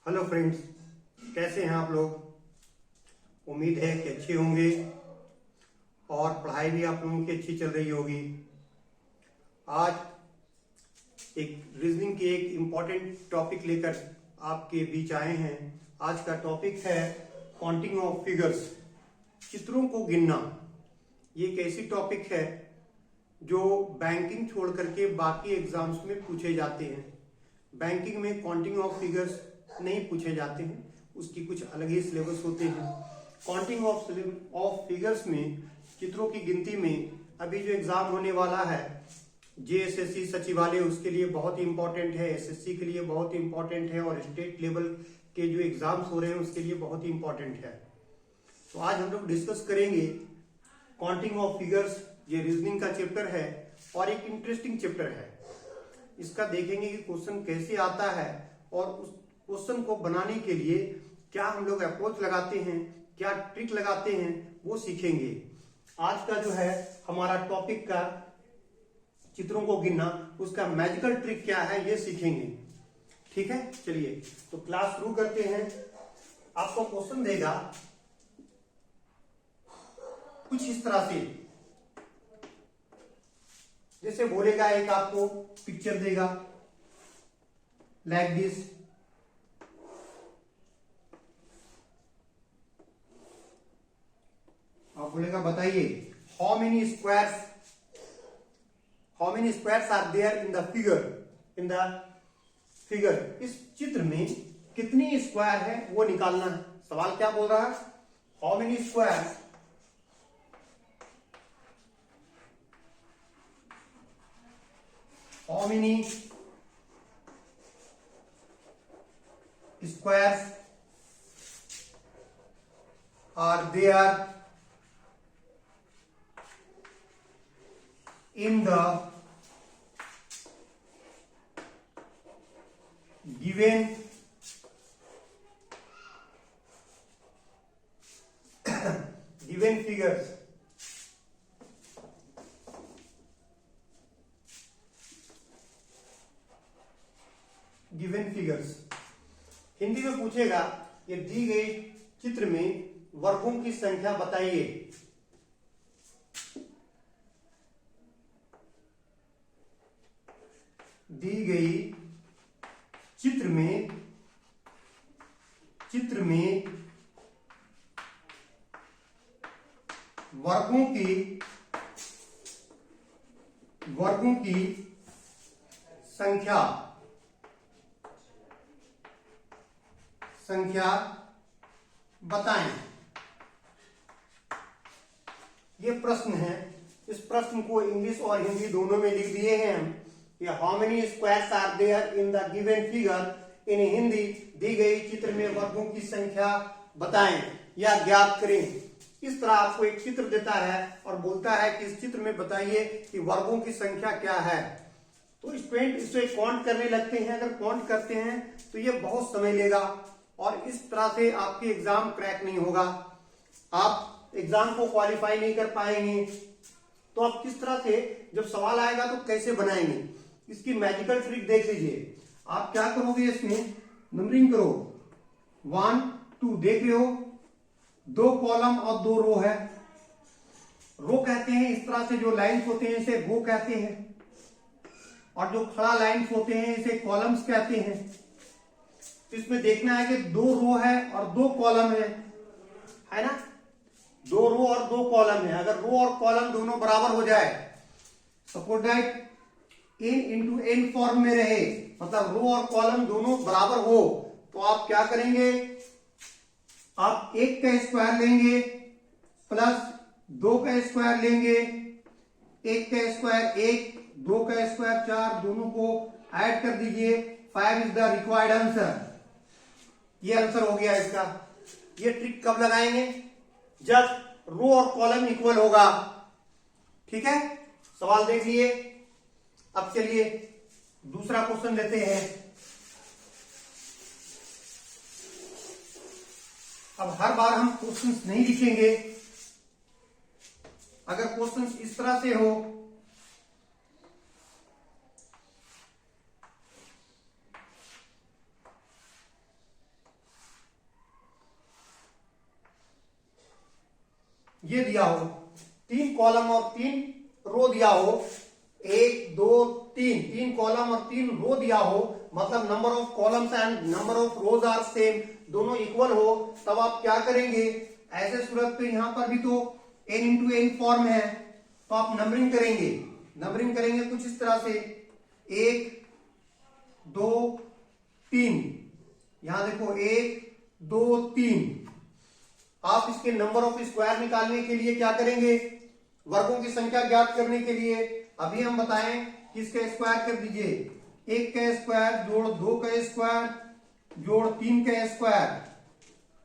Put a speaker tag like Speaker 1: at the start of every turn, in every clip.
Speaker 1: Hello friends, कैसे हैं आप लोग। उम्मीद है कि अच्छे होंगे और पढ़ाई भी आप लोगों की अच्छी चल रही होगी। आज एक रीजनिंग के एक इम्पॉर्टेंट टॉपिक लेकर आपके बीच आए हैं। आज का टॉपिक है काउंटिंग ऑफ फिगर्स, चित्रों को गिनना। ये एक ऐसी टॉपिक है जो बैंकिंग छोड़ करके बाकी एग्जाम्स में पूछे जाते हैं। बैंकिंग में काउंटिंग ऑफ फिगर्स नहीं पूछे जाते हैं, उसकी कुछ अलग ही सिलेबस होते हैं। काउंटिंग ऑफ फिगर्स में, चित्रों की गिनती में, अभी जो एग्जाम होने वाला है जेएसएससी सचिवालय, उसके लिए बहुत ही इंपॉर्टेंट है, एसएससी के लिए बहुत ही इंपॉर्टेंट है और स्टेट लेवल के जो एग्जाम्स हो रहे हैं उसके लिए बहुत ही इंपॉर्टेंट है। तो आज हम लोग डिस्कस करेंगे काउंटिंग ऑफ फिगर्स। ये रीजनिंग का चैप्टर है और एक इंटरेस्टिंग चैप्टर है। इसका देखेंगे कि क्वेश्चन कैसे आता है और उस क्वेश्चन को बनाने के लिए क्या हम लोग अप्रोच लगाते हैं, क्या ट्रिक लगाते हैं, वो सीखेंगे। आज का जो है हमारा टॉपिक का चित्रों को गिनना, उसका मैजिकल ट्रिक क्या है ये सीखेंगे। ठीक है, चलिए तो क्लास शुरू करते हैं। आपको क्वेश्चन देगा कुछ इस तरह से, जैसे बोलेगा, एक आपको पिक्चर देगा लाइक दिस। आप बोलेगा बताइए how many squares are there in the figure. इस चित्र में कितनी स्क्वायर है वो निकालना है। सवाल क्या बोल रहा है, how many squares are there in the given figures। Hindi में पूछेगा, ये दी गई चित्र में वर्गों की संख्या बताइए। दी गई चित्र में वर्गों की संख्या बताएं। ये प्रश्न है। इस प्रश्न को इंग्लिश और हिंदी दोनों में लिख दिए हैं हम। ये how many squares are there in the given figure. In Hindi, दी गई चित्र में वर्गों की संख्या बताएं या ज्ञात करें। इस तरह आपको एक चित्र देता है और बोलता है कि इस चित्र में बताइए कि वर्गों की संख्या क्या है। तो स्टूडेंट इसे काउंट करने लगते हैं। अगर काउंट करते हैं तो ये बहुत समय लेगा और इस तरह से आपके एग्जाम क्रैक नहीं होगा, आप एग्जाम को क्वालिफाई नहीं कर पाएंगे। तो आप किस तरह से, जब सवाल आएगा तो कैसे बनाएंगे, इसकी मैजिकल ट्रिक देख लीजिए। आप क्या करोगे, इसमें नंबरिंग करो 1 2, देख रहे हो 2 कॉलम और 2 रो है। रो कहते हैं इस तरह से, जो लाइंस होते हैं इसे रो कहते हैं, और जो खड़ा लाइंस होते हैं इसे कॉलम्स कहते हैं। इसमें देखना है कि 2 रो है और 2 कॉलम है ना। 2 रो और 2 कॉलम है। अगर रो और कॉलम दोनों बराबर हो जाए, suppose that n into n form में रहे, मतलब रो और कॉलम दोनों बराबर हो, तो आप क्या करेंगे, आप 1 का स्क्वायर लेंगे प्लस 2 का स्क्वायर लेंगे। 1 का स्क्वायर 1, 2 का स्क्वायर 4, दोनों को ऐड कर दीजिए। 5 इज द रिक्वायर्ड आंसर। ये आंसर हो गया इसका। ये ट्रिक कब लगाएंगे, जब रो और कॉलम इक्वल होगा। ठीक है, सवाल देख लिए। अब चलिए दूसरा क्वेश्चन लेते हैं। अब हर बार हम क्वेश्चंस नहीं लिखेंगे। अगर क्वेश्चंस इस तरह से हो, ये दिया हो, 3 कॉलम और 3 रो दिया हो, 1 2 3 कॉलम और 3 रो दिया हो, मतलब number of columns and number of rows are same, दोनों इक्वल हो, तब आप क्या करेंगे, ऐसे सूरत पे यहां पर भी तो n इंटू एन फॉर्म है, तो आप नंबरिंग करेंगे कुछ इस तरह से 1 2 3, यहां देखो 1 2 3। आप इसके नंबर ऑफ स्क्वायर निकालने के लिए क्या करेंगे, वर्गों की संख्या ज्ञात करने के लिए अभी हम बताएं कि इसका स्क्वायर कर दीजिए, 1 का स्क्वायर जोड़ 2 का स्क्वायर जोड़ 3 का स्क्वायर,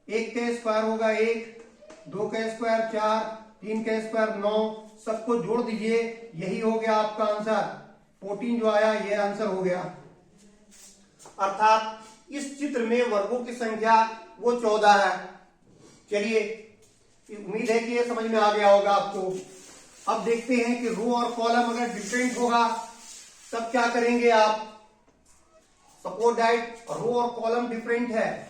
Speaker 1: 1 का स्क्वायर होगा 1, 2 का स्क्वायर 4, 3 का स्क्वायर 9, सबको जोड़ दीजिए, यही हो गया आपका आंसर, 14 जो आया ये आंसर हो गया। अर्थात इस चित्र में वर्गों की संख्या वो 14 है। चलिए, उम्मीद है कि ये समझ में आ गया होगा आपको। अब देखते हैं कि रो और कॉलम अगर डिफरेंट होगा तब क्या करेंगे आप। सपोज दैट रो और कॉलम डिफरेंट है,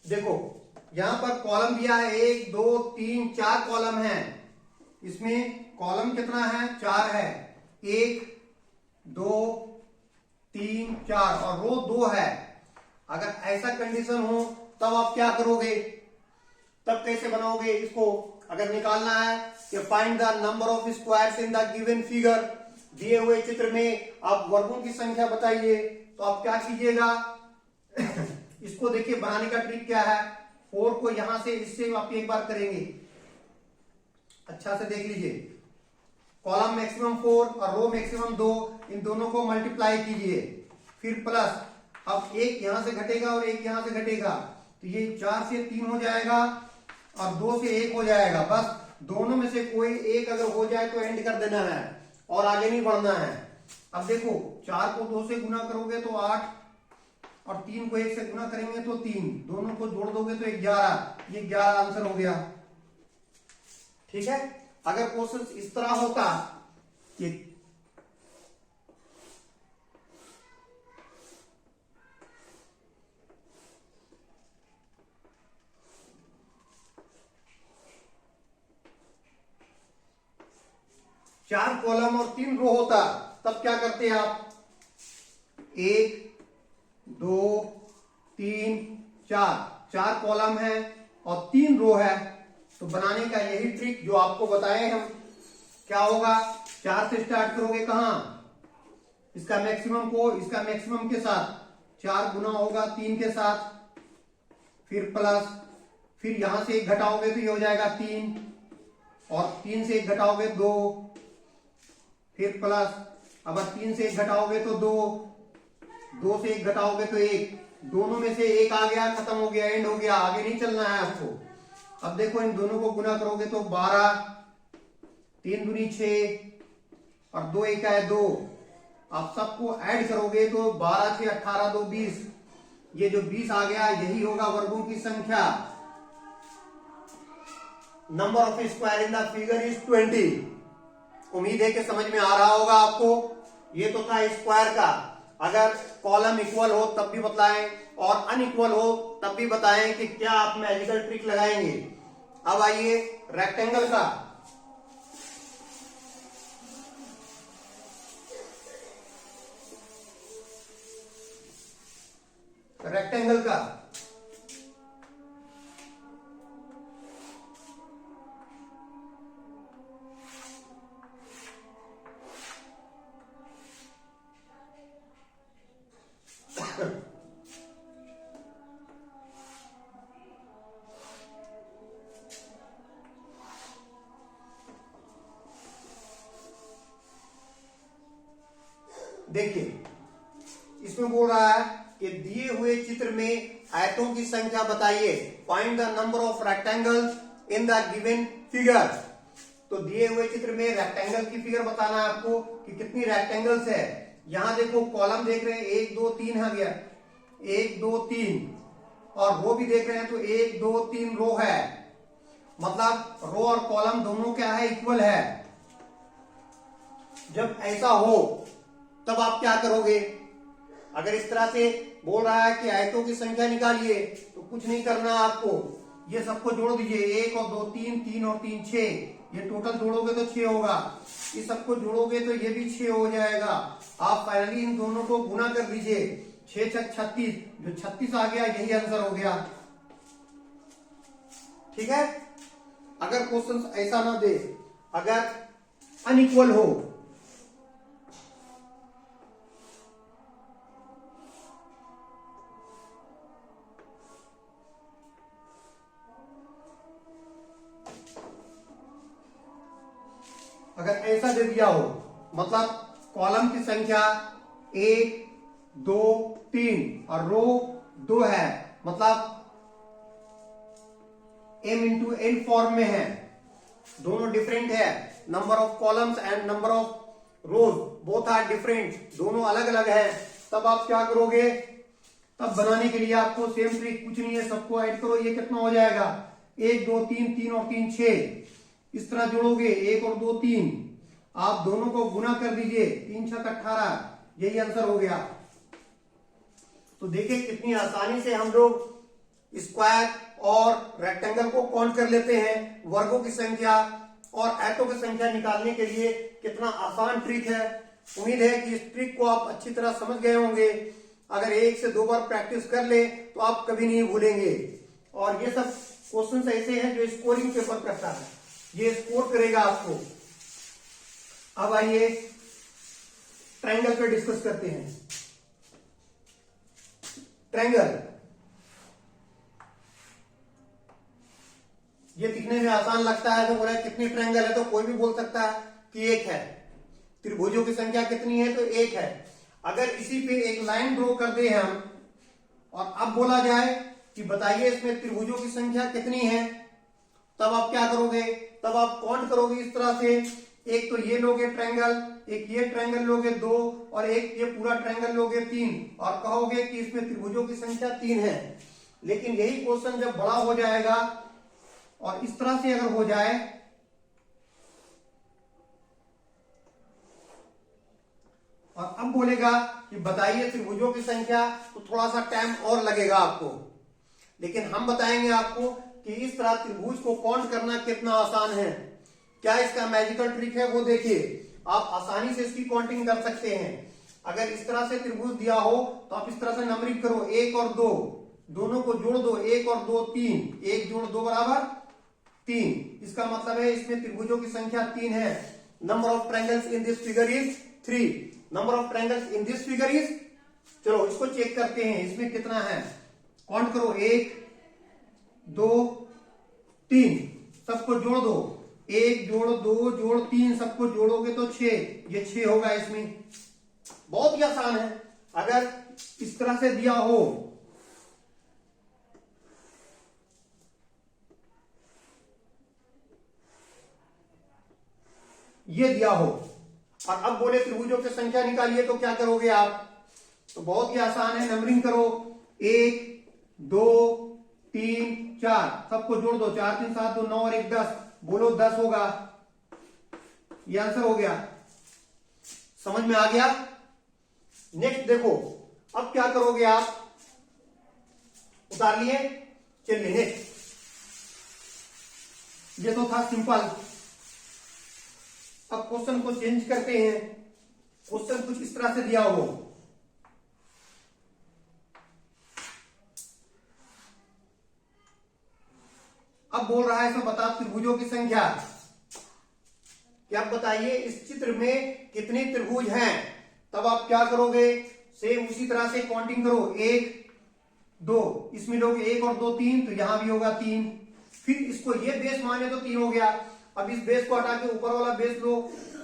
Speaker 1: देखो यहां पर कॉलम दिया है 1 2 3 4 कॉलम है, इसमें कॉलम कितना है 4 है, 1 2 3 4 और रो 2 है। अगर ऐसा कंडीशन हो तब आप क्या करोगे, तब कैसे बनाओगे इसको। अगर निकालना है कि find the number of squares in the given figure, दिए हुए चित्र में आप वर्गों की संख्या बताइए, तो आप क्या कीजिएगा इसको देखिए बनाने का ट्रिक क्या है, 4 को यहां से इससे आप एक बार करेंगे, अच्छा से देख लीजिए, कॉलम मैक्सिमम 4 और रो मैक्सिमम 2, इन दोनों को मल्टीप्लाई कीजिए, फिर प्लस, अब एक यहां से घटेगा और एक यहां से घटेगा, तो ये 4 से 3 हो जाएगा और 2 से 1 हो जाएगा, बस दोनों में से कोई एक अगर हो जाए तो एंड कर देना है और आगे नहीं बढ़ना है। अब देखो 4 को 2 से गुना करोगे तो 8 और 3 को 1 से गुना करेंगे तो 3, दोनों को जोड़ दोगे तो 11, ये 11 आंसर हो गया। ठीक है, अगर क्वेश्चन इस तरह होता कि चार कॉलम और 3 रो होता, तब क्या करते हैं आप, 1 2 3 4 कॉलम है और 3 रो है, तो बनाने का यही ट्रिक जो आपको बताए हम, क्या होगा, 4 से स्टार्ट करोगे कहां, इसका मैक्सिमम को इसका मैक्सिमम के साथ 4 गुना होगा 3 के साथ, फिर प्लस, फिर यहां से 1 घटाओगे तो ये हो जाएगा 3 और 3 से 1 घटाओगे 2, फिर प्लस, अब 3 से 1 घटाओगे तो 2, 2 से 1 घटाओगे तो 1, दोनों में से एक आ गया, खत्म हो गया, एंड हो गया, आगे नहीं चलना है आपको। अब देखो इन दोनों को गुना करोगे तो 12, 3 दूनी 6 और 2 1 है 2, आप सबको ऐड करोगे तो 12 6 18 2 20, ये जो 20 आ गया यही होगा वर्गों की संख्या। Number of square in the figure is 20। उम्मीद है कि समझ में आ रहा होगा आपको। ये तो था स्क्वायर का, अगर कॉलम इक्वल हो तब भी बताएं और अनइक्वल हो तब भी बताएं कि क्या आप मैजिकल ट्रिक लगाएंगे। अब आइए रेक्टेंगल का। रेक्टेंगल का देखिए, इसमें बोल रहा है कि दिए हुए चित्र में आयतों की संख्या बताइए, find the number of rectangles in the given figure. तो दिए हुए चित्र में रेक्टेंगल की फिगर बताना है आपको कि कितनी रेक्टेंगल्स है। यहां देखो कॉलम देख रहे हैं 1 2 3 आ गया, 1 2 3, और रो भी देख रहे हैं तो 1 2 3 रो है, मतलब रो और कॉलम दोनों क्या है, इक्वल है। जब ऐसा हो तब आप क्या करोगे? अगर इस तरह से बोल रहा है कि आयतों की संख्या निकालिए, तो कुछ नहीं करना आपको, ये सबको जोड़ दीजिए, 1 और 2 3, 3 और 3 6, ये टोटल जोड़ोगे तो 6 होगा, ये सबको जोड़ोगे तो ये भी 6 हो जाएगा। आप फाइनली इन दोनों को गुना कर दीजिए, 6 6 36, जो 36 आ गया यही आंसर हो गया। ठीक है। अगर क्वेश्चन ऐसा ना दे, अगर अनइक्वल हो, अगर ऐसा दे दिया हो, मतलब कॉलम की संख्या 1 2 3 और रो 2 है, मतलब m इंटू n फॉर्म में है, दोनों डिफरेंट है, number of columns and number of rows both are different, दोनों अलग अलग है, तब आप क्या करोगे? तब बनाने के लिए आपको सेम ट्रिक, कुछ नहीं है, सबको ऐड करो, ये कितना हो जाएगा, 1 2 3, 3 और 3 6, इस तरह जोड़ोगे, 1 और 2 3, आप दोनों को गुना कर दीजिए, 3 6 18, यही आंसर हो गया। तो देखिए कितनी आसानी से हम लोग स्क्वायर और रेक्टेंगल को काउंट कर लेते हैं, वर्गों की संख्या और आयतों की संख्या निकालने के लिए कितना आसान ट्रिक है। उम्मीद है कि इस ट्रिक को आप अच्छी तरह समझ गए होंगे। अगर 1 से 2 बार प्रैक्टिस कर ले तो आप कभी नहीं भूलेंगे। और ये सब क्वेश्चन ऐसे हैं जो स्कोरिंग पेपर करता है, ये स्कोर करेगा आपको। अब आइए ट्रायंगल पे डिस्कस करते हैं। ट्रायंगल, ये दिखने में आसान लगता है, तो बोला कितनी ट्रायंगल है, तो कोई भी बोल सकता है कि 1 है। त्रिभुजों की संख्या कितनी है, तो 1 है। अगर इसी पे एक लाइन ड्रॉ कर दे हम और अब बोला जाए कि बताइए इसमें त्रिभुजों की संख्या कितनी है, तब आप क्या करोगे? तब आप काउंट करोगे इस तरह से, एक तो ये लोगे ट्रायंगल, एक ये ट्रायंगल लोगे 2, और एक ये पूरा ट्रायंगल लोगे 3, और कहोगे कि इसमें त्रिभुजों की संख्या 3 है। लेकिन यही क्वेश्चन जब बड़ा हो जाएगा और इस तरह से अगर हो जाए, और अब बोलेगा कि बताइए त्रिभुजों की संख्या, तो थोड़ा सा टाइम और लगेगा आपको, लेकिन हम बताएंगे आपको कि इस तरह त्रिभुज को काउंट करना कितना आसान है। क्या इसका मैजिकल ट्रिक है वो देखिए, आप आसानी से इसकी काउंटिंग कर सकते हैं। अगर इस तरह से त्रिभुज दिया हो तो आप इस तरह से नंबरिंग करो, 1 और 2, दोनों को जोड़ दो, 1 और 2 3, 1 जोड़ 2 बराबर 3, इसका मतलब है इसमें त्रिभुजों की संख्या 3 है। Number of triangles in this figure is 3, number of triangles in this figure is, चलो इसको चेक करते हैं इसमें कितना है। काउंट करो, 1 2 3, सबको जोड़ दो, 1 जोड़ 2 जोड़ 3, सबको जोड़ोगे तो 6, ये 6 होगा इसमें। बहुत ही आसान है। अगर इस तरह से दिया हो, ये दिया हो और अब बोले त्रिभुजों की संख्या निकालिए, तो क्या करोगे आप? तो बहुत ही आसान है, नंबरिंग करो, 1 2 3 4, सबको जोड़ दो, 4 3 7 2 9 और 1 10, बोलो 10 होगा, ये आंसर हो गया। समझ में आ गया? नेक्स्ट देखो, अब क्या करोगे आप? उतार लिए, चलिए नेक्स्ट। ये तो था सिंपल। अब क्वेश्चन को चेंज करते हैं। क्वेश्चन कुछ इस तरह से दिया हो, अब बोल रहा है, सब बता त्रिभुजों की संख्या। क्या बताइए इस चित्र में कितने त्रिभुज हैं? तब आप क्या करोगे? सेम उसी तरह से काउंटिंग करो, 1 2, इसमें लोग 1 और 2 3, तो यहां भी होगा 3, फिर इसको ये बेस माने तो 3 हो गया। अब इस बेस को हटा के ऊपर वाला बेस लो,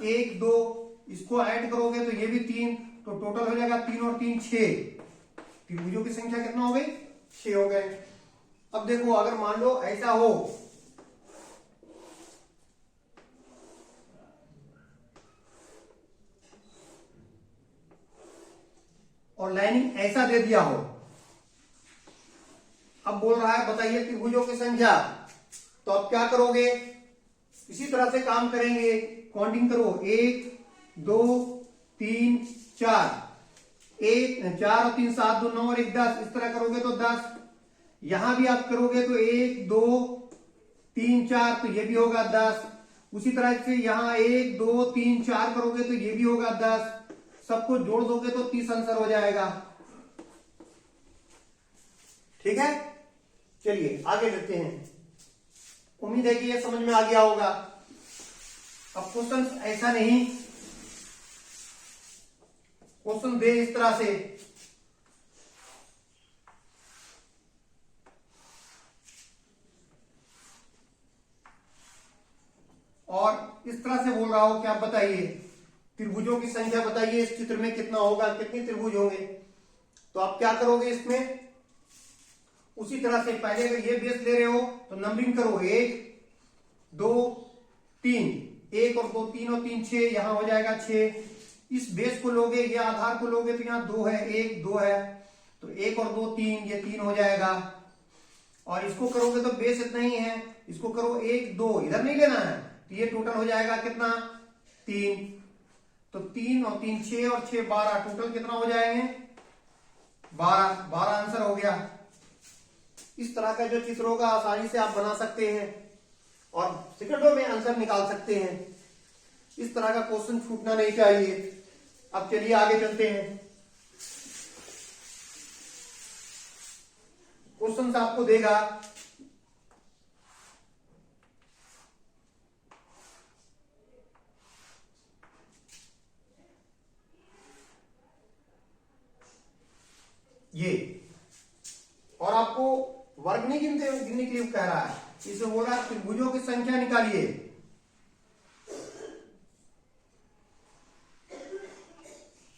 Speaker 1: 1 2, इसको ऐड करोगे तो ये भी 3, तो टोटल हो जाएगा 3 और 3 6, त्रिभुजों की संख्या कितना हो गई? 6 हो गए। अब देखो, अगर मान लो ऐसा हो, और लाइनिंग ऐसा दे दिया हो, अब बोल रहा है बताइए त्रिभुजों की संख्या। तो अब क्या करोगे, इसी तरह से काम करेंगे, काउंटिंग करो, 1 2 3 4, 1 4 और 3 7 2 9 और 1 10, इस तरह करोगे तो 10। यहां भी आप करोगे तो 1 2 3 4, तो ये भी होगा 10। उसी तरह से यहां 1 2 3 4 करोगे तो ये भी होगा 10। सबको जोड़ दोगे तो 30 आंसर हो जाएगा। ठीक है, चलिए आगे बढ़ते हैं। उम्मीद है कि ये समझ में आ गया होगा। अब क्वेश्चन ऐसा नहीं, क्वेश्चन दे इस तरह से, और इस तरह से बोल रहा हो कि आप बताइए त्रिभुजों की संख्या बताइए, इस चित्र में कितना होगा, कितने त्रिभुज होंगे। तो आप क्या करोगे इसमें, उसी तरह से पहले अगर ये बेस ले रहे हो तो नंबरिंग करो, 1 2 3, 1 और 2 3 और 3 6, यहां हो जाएगा 6। इस बेस को लोगे, ये आधार को लोगे तो यहाँ 2 है, 1 2 है, तो 1 और 2 3, ये 3 हो जाएगा। और इसको करोगे तो बेस इतना ही है, इसको करो 1 2, इधर नहीं लेना है, तो ये टोटल हो जाएगा कितना, 3। तो 3 और 3 6 और 6 12, टोटल कितना हो जाएंगे, 12। 12 आंसर हो गया। इस तरह का जो चित्र होगा आसानी से आप बना सकते हैं और सेकंडों में आंसर निकाल सकते हैं। इस तरह का क्वेश्चन छूटना नहीं चाहिए। अब चलिए आगे चलते हैं। क्वेश्चन आपको देगा ये, और आपको वर्ग नहीं गिनने के लिए कह रहा है, इसे बोल रहा है त्रिभुजों की संख्या निकालिए।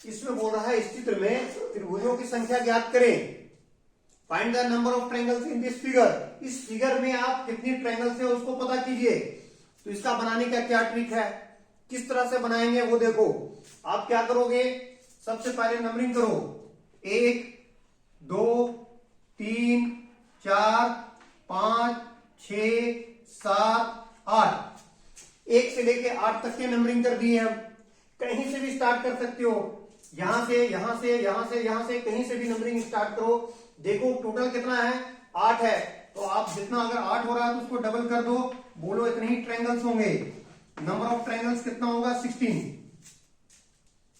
Speaker 1: इसमें बोल रहा है इस चित्र में त्रिभुजों की संख्या ज्ञात करें। Find the number of triangles in this figure. इस फिगर में आप कितनी ट्रायंगल्स है उसको पता कीजिए। तो इसका बनाने का क्या ट्रिक है, किस तरह से बनाएंगे वो देखो। आप क्या करोगे, सबसे पहले नंबरिंग करो, 1 2 3 4 5 6 7 8, 1 से लेके 8 तक के नंबरिंग कर दिए हम। कहीं से भी स्टार्ट कर सकते हो, यहां से यहां से यहां से यहां से कहीं से भी नंबरिंग स्टार्ट करो। देखो टोटल कितना है, 8 है, तो आप जितना अगर 8 हो रहा है तो उसको डबल कर दो, बोलो इतने ही ट्रायंगल्स होंगे। नंबर ऑफ ट्रायंगल्स कितना होगा, 16।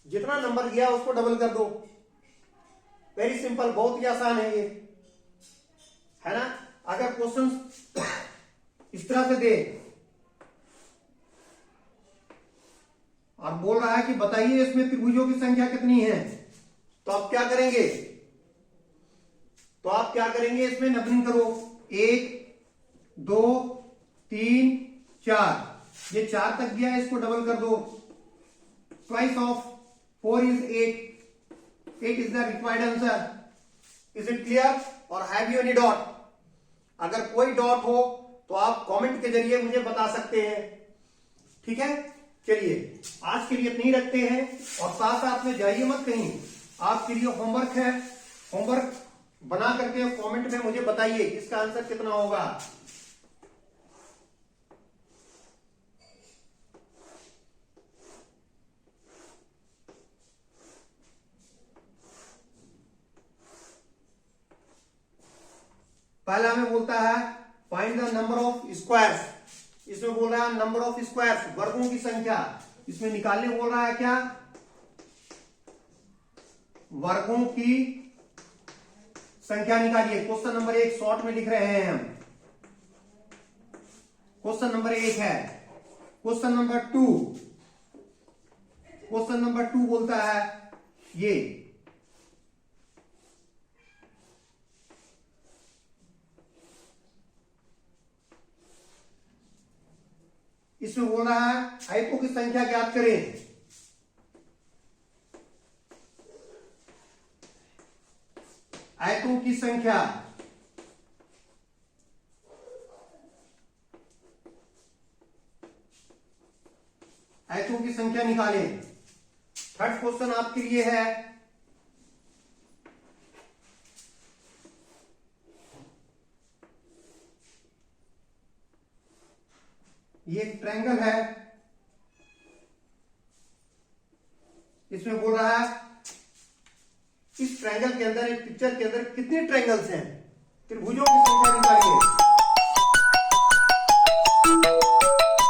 Speaker 1: जितना नंबर दिया उसको डबल कर दो। वेरी सिंपल, बहुत ही आसान है ये, है ना। अगर क्वेश्चन इस तरह से दे और बोल रहा है कि बताइए इसमें त्रिभुजों की संख्या कितनी है, तो आप क्या करेंगे, इसमें नंबरिंग करो, 1 2 3 4, ये 4 तक दिया है, इसको डबल कर दो। Twice of 4 is 8, 8 is the required answer. Is it clear, और हैव यू एनी डॉट? अगर कोई डॉट हो तो आप कमेंट के जरिए मुझे बता सकते हैं। ठीक है, चलिए आज के लिए इतना ही रखते हैं, और साथ साथ में जाइए मत कहीं, आपके लिए होमवर्क है। होमवर्क बना करके कमेंट में मुझे बताइए इसका आंसर कितना होगा। पहला हमें बोलता है find the number of squares. इसमें बोल रहा है नंबर ऑफ स्क्वायर्स, वर्गों की संख्या। इसमें निकालने बोल रहा है क्या, वर्गों की संख्या निकालिए। क्वेश्चन नंबर 1 शॉर्ट में लिख रहे हैं हम। क्वेश्चन नंबर 1 है। क्वेश्चन नंबर 2, बोलता है ये, इसमें बोल रहा है आयतों की संख्या ज्ञात करें। आयतों की संख्या, आयतों की संख्या निकालें। थर्ड क्वेश्चन आपके लिए है, ये एक ट्रायंगल है, इसमें बोल रहा है इस ट्रायंगल के अंदर, एक पिक्चर के अंदर कितने ट्रायंगल्स हैं, त्रिभुजों की संख्या निकालिए।